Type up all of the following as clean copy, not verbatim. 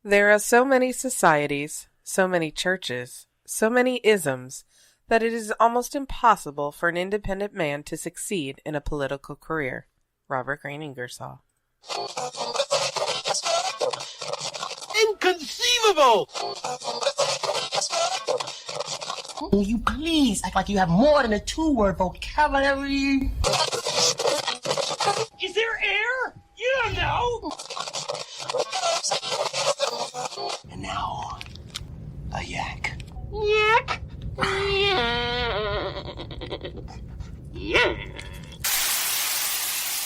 There are so many societies, so many churches, so many isms, that it is almost impossible for an independent man to succeed in a political career. Robert Rants. Inconceivable! Will you please act like you have more than a two-word vocabulary? Is there air? You don't know! And now, a yak. Yakk! Yeah.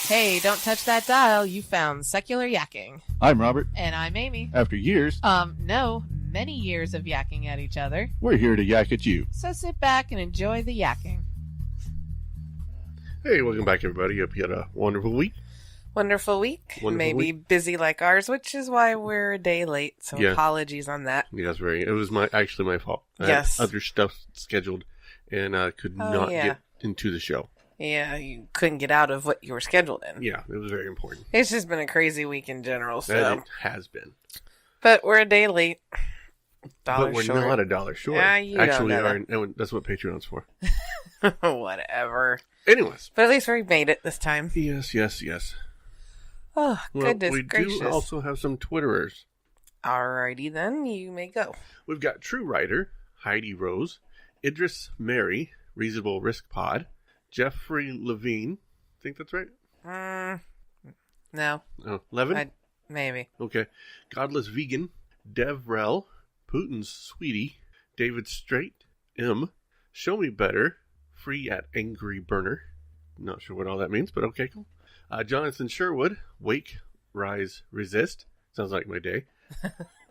Hey, don't touch that dial. You found Secular Yakking. I'm Robert. And I'm Amy. After years, No, many years of yakking at each other. we're here to yak at you. So sit back and enjoy the yakking. Hey, welcome back, everybody. Hope you had a wonderful week. Wonderful week. Maybe busy like ours, which is why we're a day late. So Yeah. apologies on that. Yes, it was actually my fault. I Yes. had other stuff scheduled and could not get into the show. Yeah, you couldn't get out of what you were scheduled in. Yeah, it was very important. It's just been a crazy week in general. So, And it has been. but we're a day late. But we're short. not $1 short. Yeah, you actually, don't know and that's what Patreon's for. Whatever. Anyways. But at least we made it this time. Yes. Oh, Well, goodness we gracious. do also have some Twitterers. Alrighty then, you may go. We've got True Writer, Heidi Rose, Idris Mary, Reasonable Risk Pod, Jeffrey Levine. Think that's right? No. Oh, Levin? Maybe. Okay. Godless Vegan, Dev Rel, Putin's Sweetie, David Straight, M, Show Me Better, Free at Angry Burner. Not sure what all that means, but okay, cool. Jonathan Sherwood, Wake, Rise, Resist. Sounds like my day.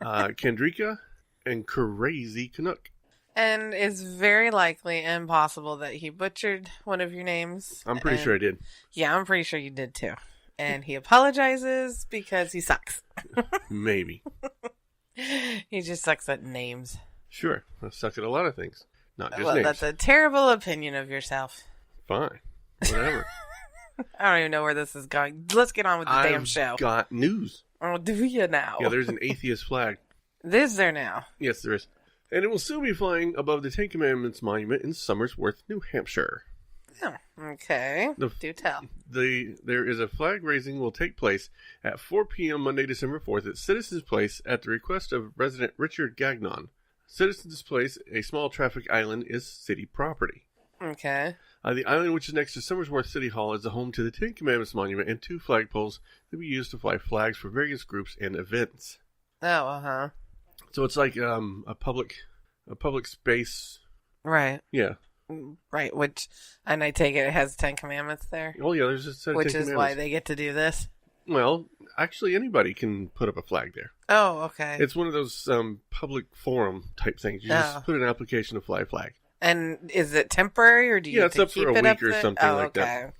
Kendrika, and Crazy Canuck. And it's very likely and possible that he butchered one of your names. I'm pretty sure I did. Yeah, I'm pretty sure you did too. And he apologizes because he sucks. Maybe. He just sucks at names. Sure. I suck at a lot of things. Not just Well, names. that's a terrible opinion of yourself. Fine. Whatever. I don't even know where this is going. Let's get on with the damn show. I've got news. Oh, do you now? Yeah, there's an atheist flag. Is there now? Yes, there is. And it will soon be flying above the Ten Commandments Monument in Somersworth, New Hampshire. Oh, okay. Do tell. There is a flag raising will take place at 4 p.m. Monday, December 4th at Citizens Place at the request of resident Richard Gagnon. Citizens Place, a small traffic island, is city property. Okay. The island, which is next to Somersworth City Hall, is the home to the Ten Commandments Monument and 2 flagpoles that we use to fly flags for various groups and events. Oh, uh-huh. So it's like a public space. Right. Yeah. Right, and I take it has 10 commandments there? Oh, yeah, there's a set of Which 10 is commandments. why they get to do this? Well, actually, anybody can put up a flag there. Oh, okay. It's one of those public forum type things. You just put an application to fly a flag. And is it temporary, or do you it's up for a week or something like that?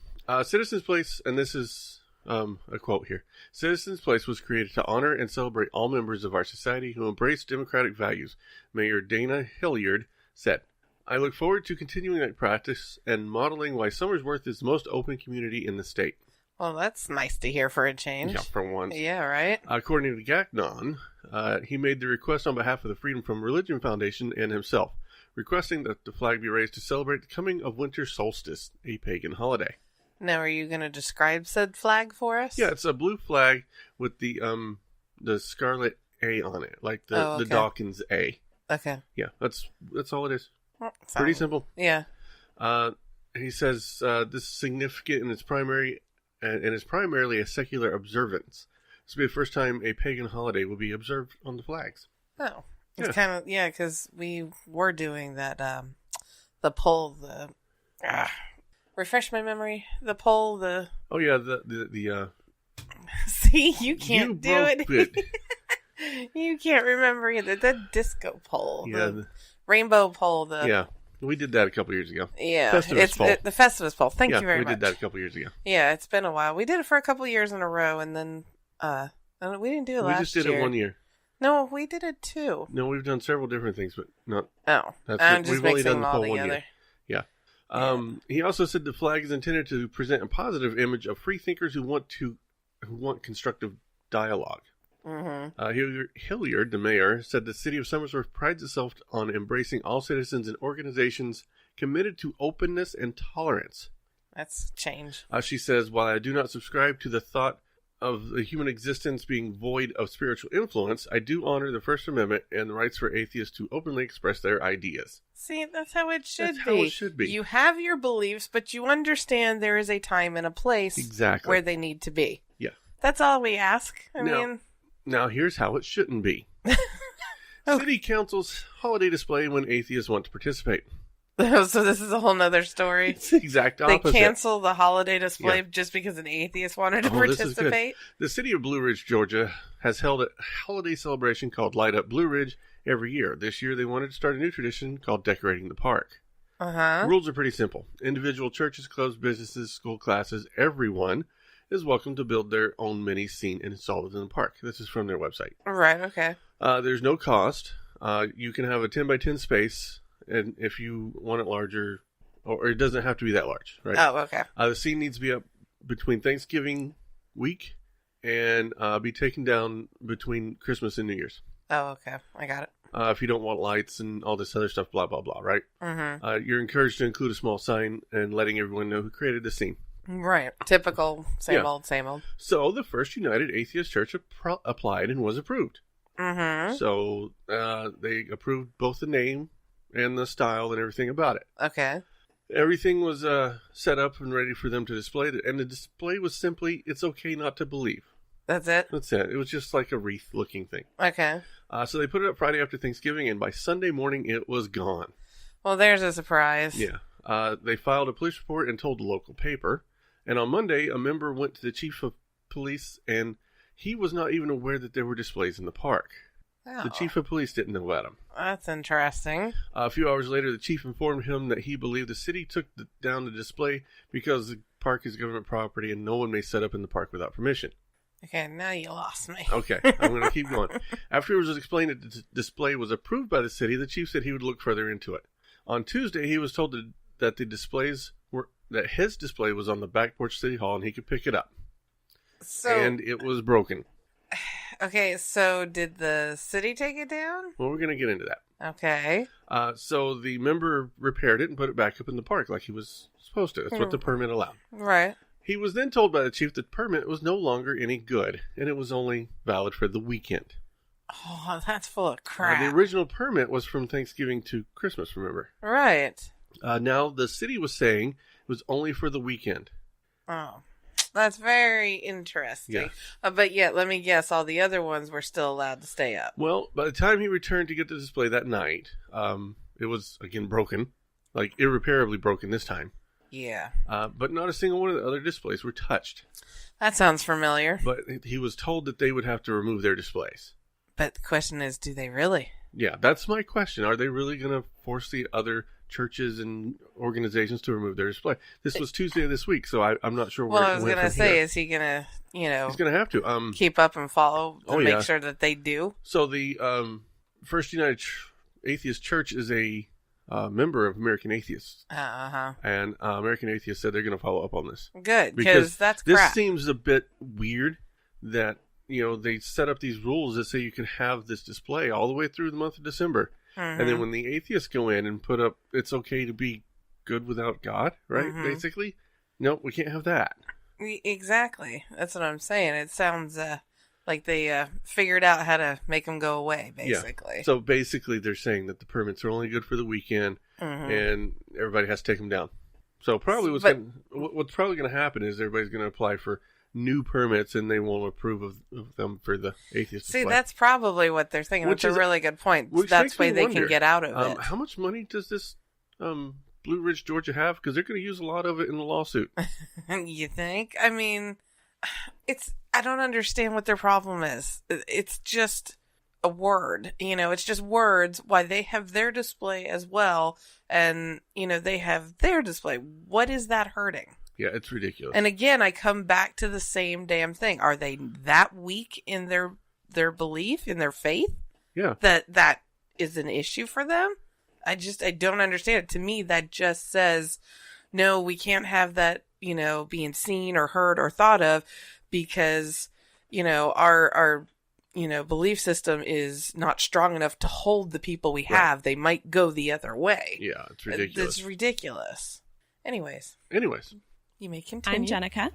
Citizens Place, and this is a quote here. Citizens Place was created to honor and celebrate all members of our society who embrace democratic values. Mayor Dana Hilliard said, I look forward to continuing that practice and modeling why Somersworth is the most open community in the state. Well, that's nice to hear for a change. Yeah, for once. Yeah, right? According to Gagnon, he made the request on behalf of the Freedom from Religion Foundation and himself, requesting that the flag be raised to celebrate the coming of winter solstice, a pagan holiday. Now, are you going to describe said flag for us? Yeah, it's a blue flag with the scarlet A on it, like the Dawkins A. Okay. Yeah, that's all it is. Well, Pretty simple. Yeah. He says this is significant and it's primarily a secular observance. This will be the first time a pagan holiday will be observed on the flags. Oh. It's kind of, because we were doing that, the poll, refresh my memory, the poll, Oh, yeah, the see, you can't do it. You can't remember either. The disco poll, Yeah, the rainbow poll, yeah. We did that a couple years ago. Yeah, Festivus poll. The Festivus poll. Thank you very much. We did that a couple years ago. Yeah, it's been a while. We did it for a couple years in a row, and then we didn't do it last year. We just did it 1 year. No, we did it 2. No, we've done several different things, but not. Oh, I'm just mixing them all together. Yeah. He also said the flag is intended to present a positive image of free thinkers who want constructive dialogue. Hilliard, the mayor, said the city of Somersworth prides itself on embracing all citizens and organizations committed to openness and tolerance. That's change. She says, while I do not subscribe to the thought of the human existence being void of spiritual influence, I do honor the First Amendment and the rights for atheists to openly express their ideas. See, that's how it should That's be. how it should be. You have your beliefs, but you understand there is a time and a place Exactly. where they need to be. Yeah. That's all we ask. I mean... Now, here's how it shouldn't be. City Council's holiday display when atheists want to participate. So this is a whole nother story. It's the exact opposite. They cancel the holiday display Yeah. just because an atheist wanted to This is good. participate. The city of Blue Ridge, Georgia, has held a holiday celebration called Light Up Blue Ridge every year. This year, they wanted to start a new tradition called Decorating the Park. Uh-huh. Rules are pretty simple. Individual churches, clubs, businesses, school classes, everyone is welcome to build their own mini scene and install it in the park. This is from their website. Right, okay. There's no cost. You can have a 10 by 10 space, and if you want it larger, or it doesn't have to be that large, right? Oh, okay. The scene needs to be up between Thanksgiving week and be taken down between Christmas and New Year's. Oh, okay. I got it. If you don't want lights and all this other stuff, blah, blah, blah, right? Mm-hmm. You're encouraged to include a small sign and letting everyone know who created the scene. Right. Typical. Same Yeah. old, same old. So the First United Atheist Church applied and was approved. Mm-hmm. So they approved both the name and the style and everything about it. Okay. Everything was set up and ready for them to display it. And the display was simply, it's okay not to believe. That's it? That's it. It was just like a wreath-looking thing. Okay. So they put it up Friday after Thanksgiving, and by Sunday morning, it was gone. Well, there's a surprise. Yeah. They filed a police report and told the local paper. And on Monday, a member went to the chief of police, and he was not even aware that there were displays in the park. Oh, The chief of police didn't know about them. that's interesting. A few hours later, the chief informed him that he believed the city took down the display because the park is government property and no one may set up in the park without permission. Okay, now you lost me. Okay, I'm going to keep going. After it was explained that the display was approved by the city, the chief said he would look further into it. On Tuesday, he was told that that his display was on the back porch of City Hall and he could pick it up. So, And it was broken. okay, so did the city take it down? Well, we're going to get into that. Okay. So the member repaired it and put it back up in the park like he was supposed to. That's what the permit allowed. Right. He was then told by the chief that the permit was no longer any good, and it was only valid for the weekend. Oh, that's full of crap. The original permit was from Thanksgiving to Christmas, remember? Right. Now, the city was saying it was only for the weekend. Oh, that's very interesting. Yeah. But yet, let me guess, all the other ones were still allowed to stay up. Well, by the time he returned to get the display that night, it was, again, broken. Like, irreparably broken this time. Yeah. But not a single one of the other displays were touched. That sounds familiar. But he was told that they would have to remove their displays. But the question is, do they really? Yeah, that's my question. Are they really going to force the other churches and organizations to remove their display? This was Tuesday of this week, so I'm not sure where Well, it I was went going to from say, here. is he going to, He's going to have to. keep up and follow to yeah. make sure that they do? So the First United Atheist Church is a member of American Atheists. Uh-huh. And American Atheists said they're going to follow up on this. Good, because that's this crap. seems a bit weird that, they set up these rules that say you can have this display all the way through the month of December. Mm-hmm. And then when the atheists go in and put up, it's okay to be good without God, right? Mm-hmm. Basically. No, we can't have that. Exactly. That's what I'm saying. It sounds like they figured out how to make them go away, basically. Yeah. So basically they're saying that the permits are only good for the weekend and everybody has to take them down. So probably what's probably going to happen is everybody's going to apply for new permits and they won't approve of them for the atheist display. See, that's probably what they're thinking. Which That's is- a really good point. which That's makes way me they wonder, can get out of it. How much money does this Blue Ridge, Georgia have? Because they're going to use a lot of it in the lawsuit. You think? I mean, I don't understand what their problem is. It's just a word, it's just words. Why they have their display as well, and they have their display. What is that hurting? Yeah, it's ridiculous. And again, I come back to the same damn thing. Are they that weak in their belief, in their faith? Yeah. That is an issue for them? I don't understand it. To me, that just says, no, we can't have that, being seen or heard or thought of because, our belief system is not strong enough to hold the people we have, they might go the other way. Yeah, it's ridiculous. It's ridiculous. Anyways, you may continue. I'm Jenica.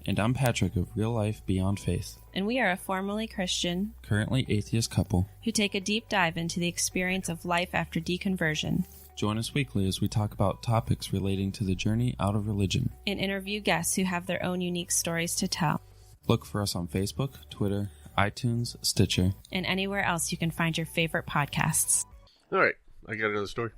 And I'm Patrick of Real Life Beyond Faith. And we are a formerly Christian, currently atheist couple who take a deep dive into the experience of life after deconversion. Join us weekly as we talk about topics relating to the journey out of religion. And interview guests who have their own unique stories to tell. Look for us on Facebook, Twitter, iTunes, Stitcher, and anywhere else you can find your favorite podcasts. All right, I got another story.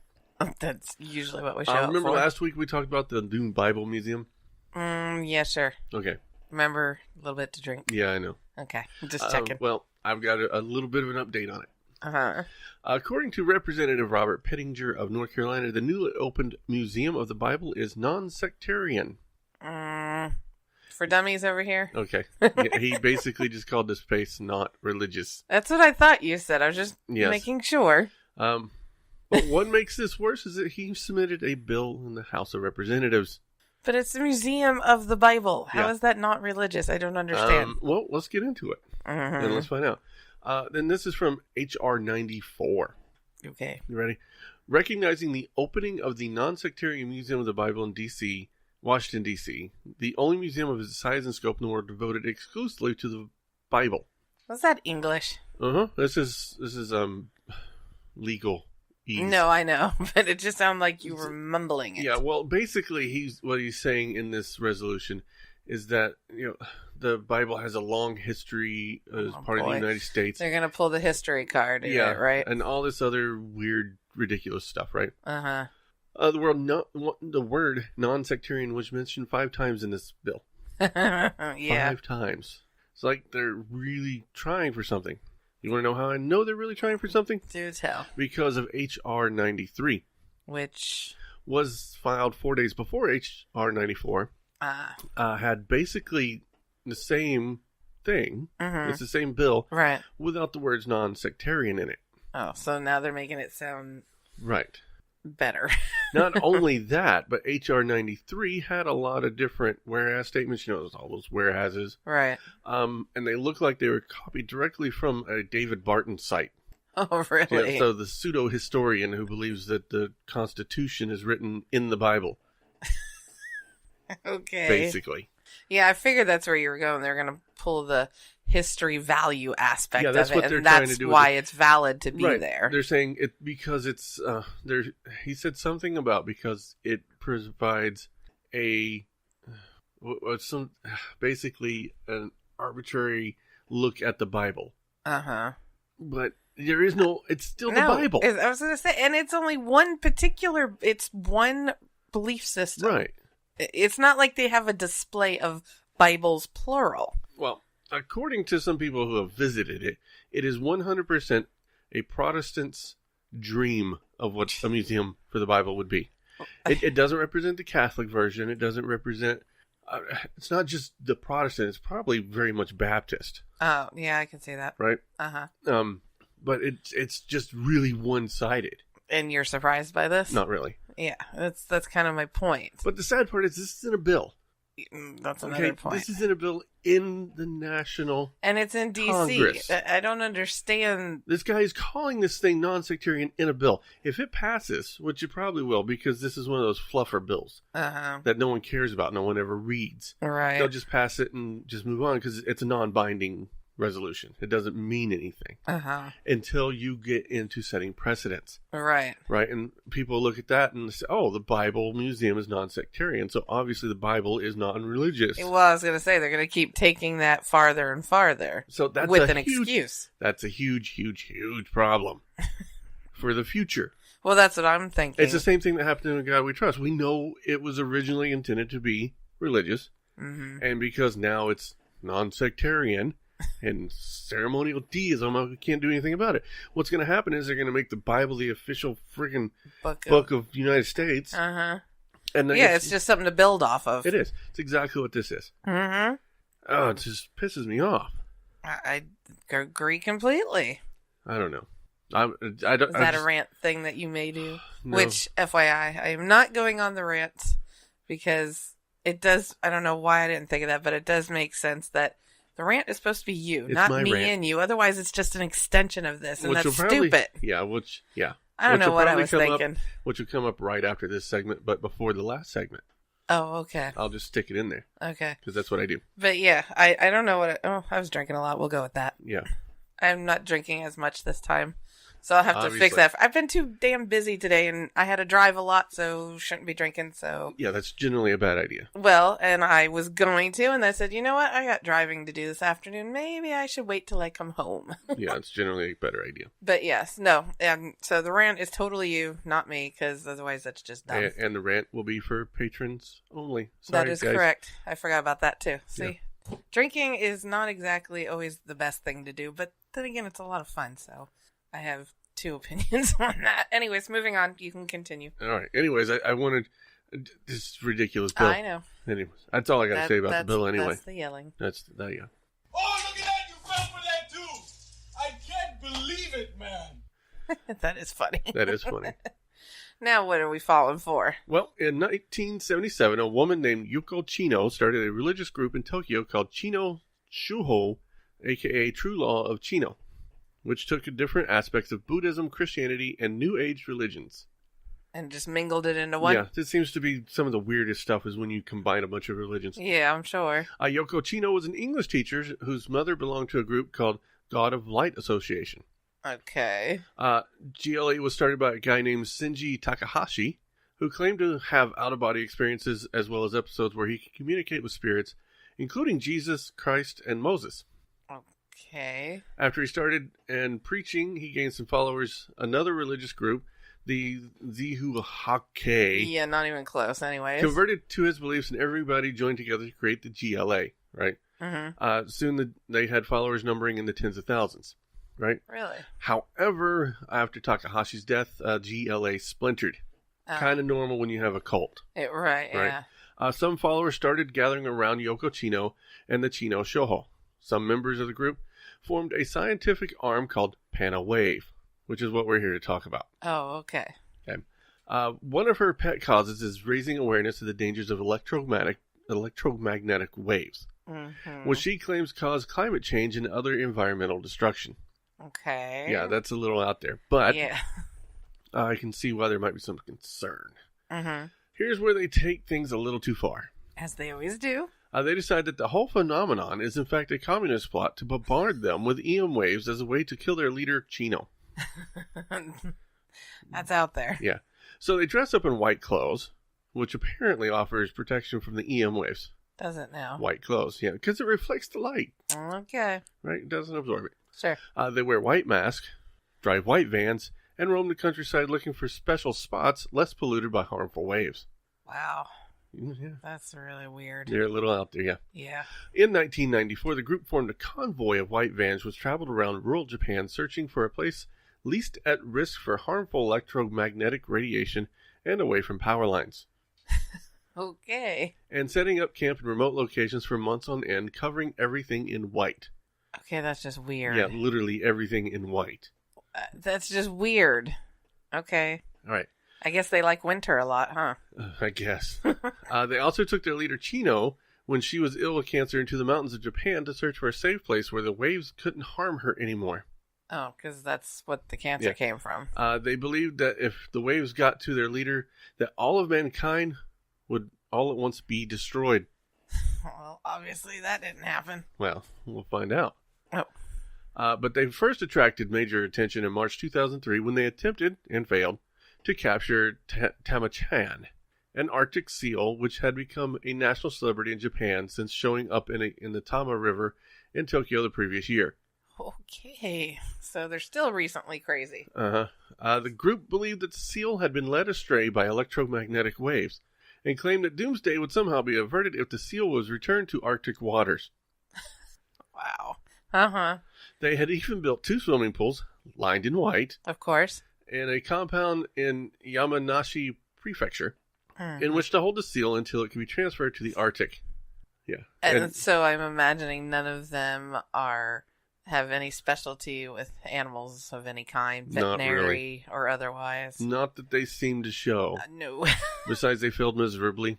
That's usually what we show up remember for. last week we talked about the new Bible Museum? Yeah, sure. Okay. Remember a little bit to drink. Yeah, I know. Okay, just checking. Well, I've got a little bit of an update on it. Uh-huh. According to Representative Robert Pettinger of North Carolina, the newly opened Museum of the Bible is non-sectarian. For dummies over here? Okay. Yeah, he basically just called this place not religious. That's what I thought you said. I was just making sure. But what makes this worse is that he submitted a bill in the House of Representatives. But it's the Museum of the Bible. How is that not religious? I don't understand. Well, let's get into it. And let's find out. Then this is from H.R. 94. Okay. You ready? Recognizing the opening of the non-sectarian Museum of the Bible in Washington, D.C., the only museum of its size and scope in the world devoted exclusively to the Bible. Was that English? This is legal. No, I know, but it just sounded like you were mumbling it. Yeah, well, basically, what he's saying in this resolution is that the Bible has a long history as part of the United States. They're gonna pull the history card, right? And all this other weird, ridiculous stuff, right? The word non-sectarian was mentioned 5 times in this bill. Yeah, 5 times. It's like they're really trying for something. You want to know how I know they're really trying for something? Do tell. Because of H.R. 93. Which was filed 4 days before H.R. 94. Had basically the same thing. It's the same bill. Right. Without the words non-sectarian in it. Oh, so now they're making it sound... Right. Better. Not only that, but H.R. 93 had a lot of different whereas statements. All those whereases. Right. And they look like they were copied directly from a David Barton site. Oh, really? Yeah, so the pseudo-historian who believes that the Constitution is written in the Bible. Okay. Basically. Yeah, I figured that's where you were going. They're going to pull the history value aspect of it, what and that's why it's valid to be there. They're saying it because it's he said something about because it provides basically an arbitrary look at the Bible. But there is it's still the Bible. I was going to say, and it's only one belief system. Right. It's not like they have a display of Bibles plural. Well, according to some people who have visited it, it is 100% a Protestant's dream of what a museum for the Bible would be. It doesn't represent the Catholic version. It doesn't represent... it's not just the Protestant. It's probably very much Baptist. Oh, yeah, I can see that. Right? Uh-huh. But it's just really one-sided. And you're surprised by this? Not really. Yeah, that's kind of my point. But the sad part is this is in a bill. That's another point. This is in a bill in the National And it's in D.C. Congress. I don't understand. This guy is calling this thing non-sectarian in a bill. If it passes, which it probably will, because this is one of those fluffer bills that no one cares about, no one ever reads. Right. They'll just pass it and just move on because it's a non-binding resolution. It doesn't mean anything until you get into setting precedents. Right. Right. And people look at that and say, oh, the Bible Museum is non-sectarian. So obviously the Bible is non-religious. Well, I was going to say, they're going to keep taking that farther and farther. So that's with an excuse. That's a huge, huge, huge problem for the future. Well, that's what I'm thinking. It's the same thing that happened in God We Trust. We know it was originally intended to be religious. And because now it's non-sectarian, and ceremonial deism, I can't do anything about it. What's going to happen is they're going to make the Bible the official friggin' book of the United States. And it's just something to build off of. It is. It's exactly what this is. Oh, it just pisses me off. I agree completely. I don't know. I don't. Is that a rant thing that you may do? No. Which, FYI, I am not going on the rants because it does. I don't know why I didn't think of that, but it does make sense that The rant is supposed to be you, It's not my me rant. and you. Otherwise, it's just an extension of this, and Which that's will probably- stupid. Yeah, I don't know what I was come up- thinking. which will come up right after this segment, but before the last segment. Oh, okay. I'll just stick it in there, Okay. because that's what I do. But yeah, I don't know what... I was drinking a lot. We'll go with that. Yeah. I'm not drinking as much this time. So I'll have to fix Obviously. that. I've been too damn busy today, and I had to drive a lot, so shouldn't be drinking, so... Yeah, that's generally a bad idea. Well, and I was going to, and I said, you know what? I got driving to do this afternoon. Maybe I should wait till I come home. Yeah, it's generally a better idea. But yes, no. So the rant is totally you, not me, because otherwise that's just dumb. And the rant will be for patrons only. Sorry, That is guys. correct. I forgot about that, too. See? Drinking is not exactly always the best thing to do, but then again, it's a lot of fun, so I have two opinions on that. Anyways, moving on. You can continue. All right. Anyways, I wanted... This is ridiculous bill. I know. Anyways, that's all I got to say about the bill anyway. That's the yelling. That's that, yeah. Oh, look at that! You fell for that too! I can't believe it, man! That is funny. That is funny. Now what are we falling for? Well, in 1977, a woman named Yakking Chino started a religious group in Tokyo called Chino Shuho, aka True Law of Chino, which took different aspects of Buddhism, Christianity, and New Age religions. And just mingled it into one? Yeah, this seems to be some of the weirdest stuff is when you combine a bunch of religions. Yeah, I'm sure. Yakking Chino was an English teacher whose mother belonged to a group called God of Light Association. Okay. GLA was started by a guy named Shinji Takahashi, who claimed to have out-of-body experiences as well as episodes where he could communicate with spirits, including Jesus, Christ, and Moses. Okay. After he started and preaching, he gained some followers. Another religious group, the Zihuhake, Yeah, not even close anyways. converted to his beliefs, and everybody joined together to create the GLA, right? Mm-hmm. Soon they had followers numbering in the tens of thousands, right? Really? However, after Takahashi's death, GLA splintered. Kind of normal when you have a cult. Right, yeah. Some followers started gathering around Yakking Chino and the Chino Shoho. Some members of the group formed a scientific arm called Pana Wave, which is what we're here to talk about. Oh, okay. Okay. One of her pet causes is raising awareness of the dangers of electromagnetic waves, Mm-hmm. which she claims cause climate change and other environmental destruction. Okay. Yeah, that's a little out there, but Yeah. I can see why there might be some concern. Mm-hmm. Here's where they take things a little too far. As they always do. They decide that the whole phenomenon is in fact a communist plot to bombard them with EM waves as a way to kill their leader, Chino. That's out there. Yeah. So they dress up in white clothes, which apparently offers protection from the EM waves. Does it now? White clothes, yeah, because it reflects the light, Okay. right? It doesn't absorb it. Sure. They wear white masks, drive white vans, and roam the countryside looking for special spots less polluted by harmful waves. Wow. Yeah. That's really weird. They're a little out there, yeah. Yeah. In 1994, the group formed a convoy of white vans which traveled around rural Japan searching for a place least at risk for harmful electromagnetic radiation and away from power lines. Okay. And setting up camp in remote locations for months on end, covering everything in white. Okay, that's just weird. Yeah, literally everything in white. That's just weird. Okay. All right. I guess they like winter a lot, huh? I guess. They also took their leader Chino, when she was ill with cancer, into the mountains of Japan to search for a safe place where the waves couldn't harm her anymore. Oh, because that's what the cancer came from. They believed that if the waves got to their leader, that all of mankind would all at once be destroyed. Well, obviously that didn't happen. Well, we'll find out. Oh. But they first attracted major attention in March 2003 when they attempted, and failed, to capture Tamachan, an Arctic seal which had become a national celebrity in Japan since showing up in the Tama River in Tokyo the previous year. Okay. So they're still recently crazy. The group believed that the seal had been led astray by electromagnetic waves and claimed that doomsday would somehow be averted if the seal was returned to Arctic waters. Wow. Uh-huh. They had even built 2 swimming pools, lined in white, Of course. in a compound in Yamanashi Prefecture, in which to hold the seal until it could be transferred to the Arctic. Yeah. And so I'm imagining none of them have any specialty with animals of any kind, Not veterinary really. or otherwise. Not that they seem to show. No. Besides, they failed miserably.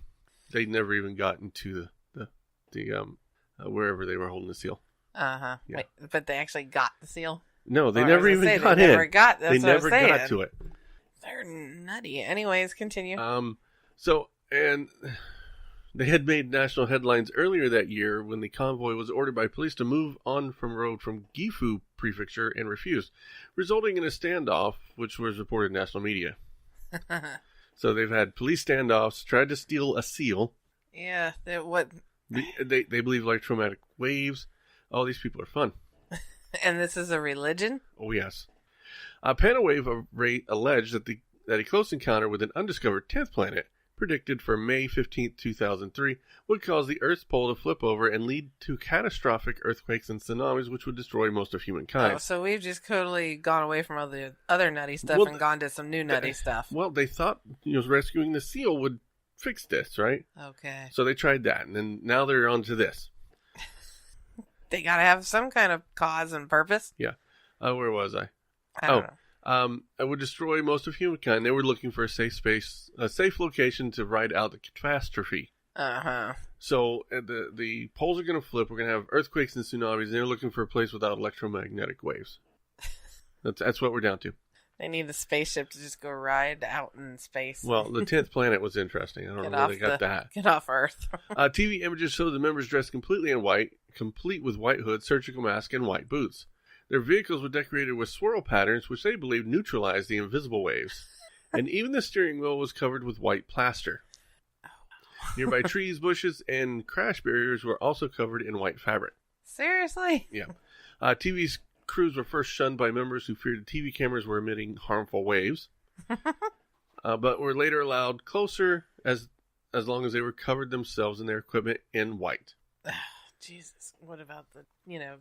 They never even got into the wherever they were holding the seal. Uh-huh. Yeah. Wait, but they actually got the seal? No, they Or never I was gonna even say, got they in. never got, that's they what I was never saying. got to it. They're nutty. Anyways, continue. And they had made national headlines earlier that year when the convoy was ordered by police to move on from road from Gifu Prefecture and refused, resulting in a standoff, which was reported in national media. So they've had police standoffs, tried to steal a seal. Yeah, They believe electromagnetic waves. Oh, these people are fun. and this is a religion? Oh, yes. Panawave alleged that a close encounter with an undiscovered 10th planet, predicted for May 15, 2003, would cause the Earth's pole to flip over and lead to catastrophic earthquakes and tsunamis, which would destroy most of humankind. Oh, so we've just totally gone away from all the other nutty stuff and gone to some new nutty stuff. Well, they thought rescuing the seal would fix this, right? Okay. So they tried that, and then now they're on to this. They gotta have some kind of cause and purpose. Yeah. Where was I? I don't know. It would destroy most of humankind. They were looking for a safe location to ride out the catastrophe. Uh-huh. So the poles are going to flip. We're going to have earthquakes and tsunamis. And they're looking for a place without electromagnetic waves. That's what we're down to. They need a spaceship to just go ride out in space. Well, the 10th planet was interesting. I don't know where they got that. Get off Earth. TV images show the members dressed completely in white, complete with white hood, surgical mask, and white boots. Their vehicles were decorated with swirl patterns, which they believed neutralized the invisible waves. And even the steering wheel was covered with white plaster. Nearby trees, bushes, and crash barriers were also covered in white fabric. Seriously? Yeah. TV's crews were first shunned by members who feared the TV cameras were emitting harmful waves, but were later allowed closer as long as they were covered themselves and their equipment in white. Jesus. What about the,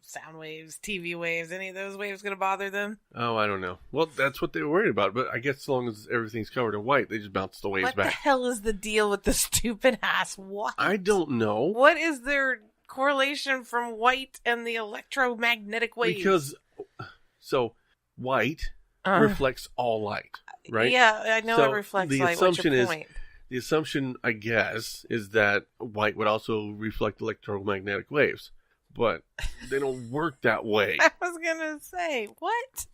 sound waves, TV waves? Any of those waves going to bother them? Oh, I don't know. Well, that's what they were worried about, but I guess as long as everything's covered in white, they just bounce the waves What back. the hell is the deal with the stupid ass white? I don't know. What is their correlation from white and the electromagnetic waves? Because, white reflects all light, right? Yeah, I know So it reflects the light. What's assumption your is- point? The assumption, I guess, is that white would also reflect electromagnetic waves, but they don't work that way. I was going to say, what?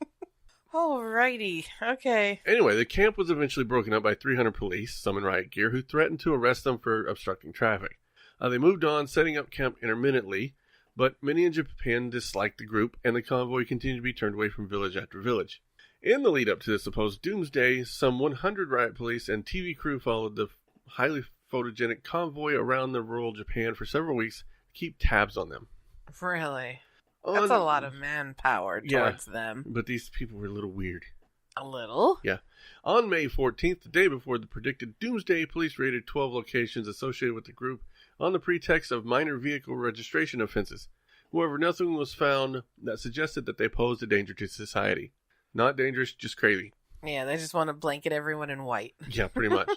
Alrighty, okay. Anyway, the camp was eventually broken up by 300 police, some in riot gear, who threatened to arrest them for obstructing traffic. They moved on, setting up camp intermittently, but many in Japan disliked the group, and the convoy continued to be turned away from village after village. In the lead-up to this supposed doomsday, some 100 riot police and TV crew followed the highly photogenic convoy around the rural Japan for several weeks to keep tabs on them. Really? That's a lot of manpower towards them. But these people were a little weird. A little? Yeah. On May 14th, the day before the predicted doomsday, police raided 12 locations associated with the group on the pretext of minor vehicle registration offenses. However, nothing was found that suggested that they posed a danger to society. Not dangerous, just crazy. Yeah, they just want to blanket everyone in white. Yeah, pretty much.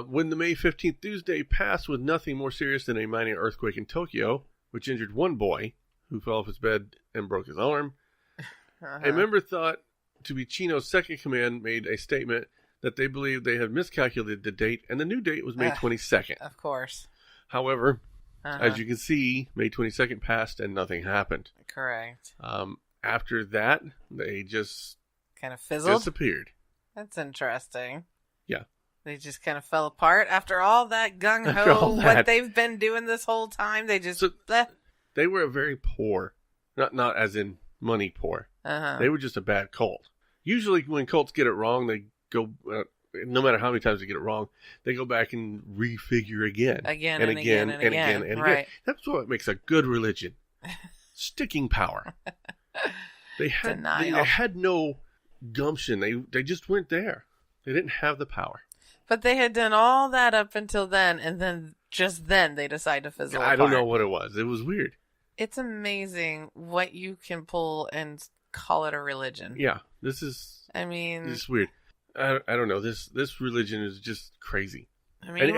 When the May 15th Tuesday passed with nothing more serious than a minor earthquake in Tokyo, which injured one boy who fell off his bed and broke his arm, a member thought to be Chino's second command made a statement that they believed they had miscalculated the date, and the new date was May 22nd. Of course. However, as you can see, May 22nd passed and nothing happened. Correct. After that, they just kind of fizzled. Disappeared. That's interesting. Yeah. They just kind of fell apart after all that gung-ho, what they've been doing this whole time. They just... They were a very poor, not as in money poor. They were just a bad cult. Usually when cults get it wrong, they go, no matter how many times they get it wrong, they go back and refigure again. Again and and again again and again and right. again. That's what makes a good religion. Sticking power. They had no gumption. They just weren't there. They didn't have the power. But they had done all that up until then, and then just then they decide to fizzle apart. I don't know what it was. It was weird. It's amazing what you can pull and call it a religion. Yeah, this is weird. I don't know. This religion is just crazy. I mean,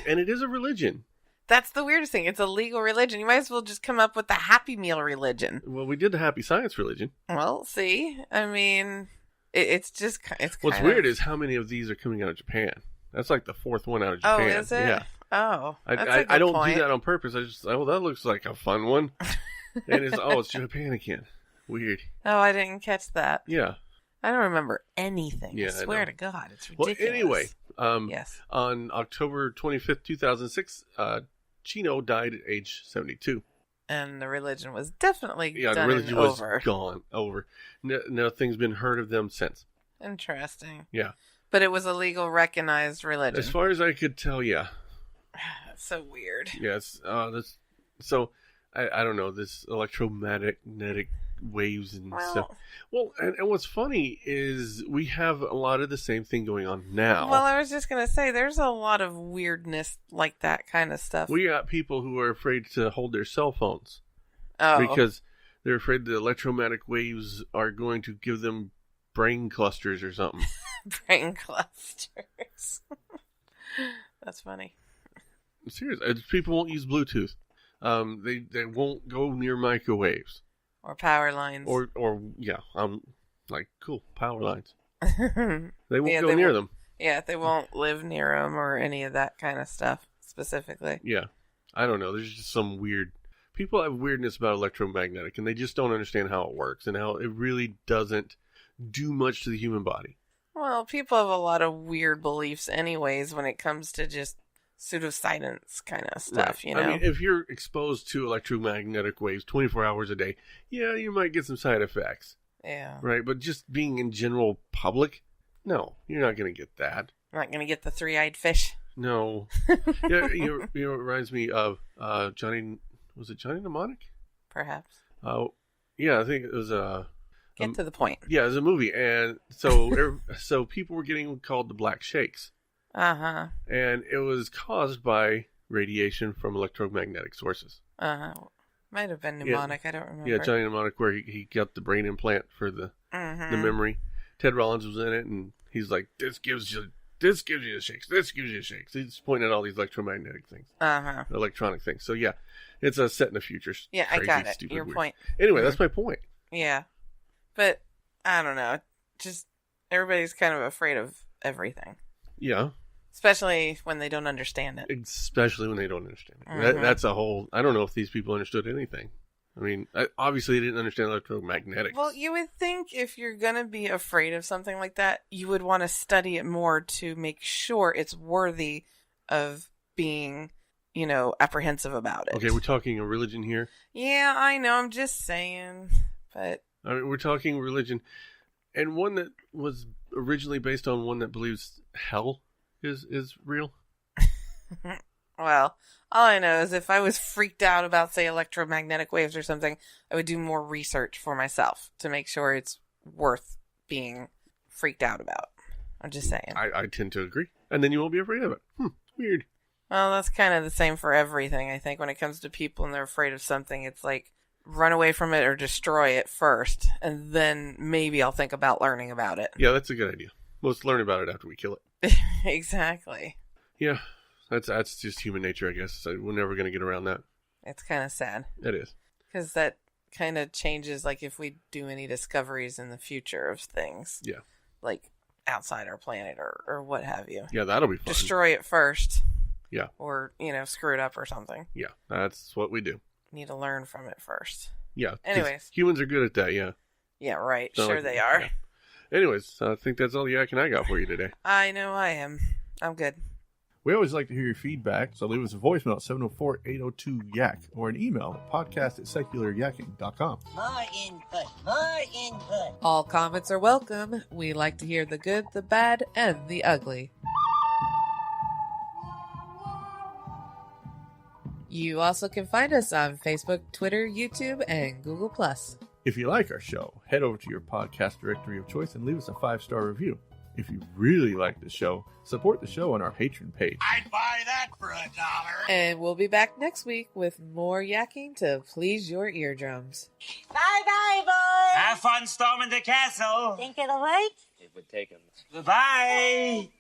and it is a religion. That's the weirdest thing. It's a legal religion. You might as well just come up with the Happy Meal religion. Well, we did the Happy Science religion. Well, see, I mean, it's just what's weird is how many of these are coming out of Japan. That's like the fourth one out of Japan. Oh, is it? Yeah. Oh, I don't do that on purpose. I just that looks like a fun one. And it's Japan again. Weird. Oh, I didn't catch that. Yeah. I don't remember anything. Yeah, I swear to God, it's Well, ridiculous. anyway, yes. on October 25th, 2006, Chino died at age 72. And the religion was definitely Yeah, done the religion and was over. gone, over. Nothing's been heard of them since. Interesting. Yeah. But it was a legal, recognized religion. As far as I could tell, yeah. That's so weird. Yes. So, I don't know, this electromagnetic waves and stuff. Well, and what's funny is we have a lot of the same thing going on now. Well, I was just going to say, there's a lot of weirdness like that kind of stuff. We got people who are afraid to hold their cell phones. Oh. Because they're afraid the electromagnetic waves are going to give them brain clusters or something. Brain clusters. That's funny. Seriously, people won't use Bluetooth. They won't go near microwaves. Or power lines. Or yeah, like, cool, power lines. They won't go near them. Yeah, they won't live near them or any of that kind of stuff specifically. Yeah, I don't know. There's just some weird... People have weirdness about electromagnetic, and they just don't understand how it works and how it really doesn't do much to the human body. Well, people have a lot of weird beliefs anyways when it comes to just pseudoscience kind of stuff, Right. you know? I mean, if you're exposed to electromagnetic waves 24 hours a day, yeah, you might get some side effects. Yeah. Right, but just being in general public, no, you're not going to get that. Not going to get the three-eyed fish. No. Yeah, it reminds me of Johnny... Was it Johnny Mnemonic? Perhaps. Yeah, I think it was Get to the point. Yeah, it was a movie, and so people were getting called the Black Shakes. Uh-huh. And it was caused by radiation from electromagnetic sources. Uh-huh. Might have been mnemonic, I don't remember. Yeah, Johnny Mnemonic, where he got the brain implant for the memory. Ted Rollins was in it, and he's like, this gives you the shakes, this gives you the shakes. He's pointing at all these electromagnetic things. Uh-huh. Electronic things. So yeah, it's a set in the future. Yeah, Crazy, I got it. Stupid, Your weird. point. Anyway, that's my point. Yeah. But, I don't know. Just, everybody's kind of afraid of everything. Yeah. Especially when they don't understand it. Especially when they don't understand it. That's a whole... I don't know if these people understood anything. I mean, obviously they didn't understand electromagnetics. Well, you would think if you're going to be afraid of something like that, you would want to study it more to make sure it's worthy of being, apprehensive about it. Okay, we're talking a religion here. Yeah, I know. I'm just saying. But... I mean, we're talking religion. And one that was originally based on one that believes hell is real. Well, all I know is if I was freaked out about, say, electromagnetic waves or something, I would do more research for myself to make sure it's worth being freaked out about. I'm just saying. I tend to agree. And then you won't be afraid of it. Weird. Well, that's kind of the same for everything, I think. When it comes to people and they're afraid of something, it's like, run away from it or destroy it first, and then maybe I'll think about learning about it. Yeah, that's a good idea. Let's learn about it after we kill it. Exactly. Yeah, that's just human nature, I guess. So we're never going to get around that. It's kind of sad. It is. Because that kind of changes, like, if we do any discoveries in the future of things. Yeah. Like, outside our planet or what have you. Yeah, that'll be fun. Destroy it first. Yeah. Or, screw it up or something. Yeah, that's what we do. Need to learn from it first. Yeah. Anyways. Humans are good at that, yeah. Yeah, right. So, sure they are. Yeah. Anyways, I think that's all the yakking I got for you today. I know I am. I'm good. We always like to hear your feedback, so leave us a voicemail at 704-802-YAKK or an email at podcast@secularyakking.com. More input. All comments are welcome. We like to hear the good, the bad, and the ugly. You also can find us on Facebook, Twitter, YouTube, and Google+. If you like our show, head over to your podcast directory of choice and leave us a 5-star review. If you really like the show, support the show on our Patreon page. I'd buy that for $1. And we'll be back next week with more yakking to please your eardrums. Bye-bye, boys. Have fun storming the castle. Think it'll work? It would take him. Goodbye.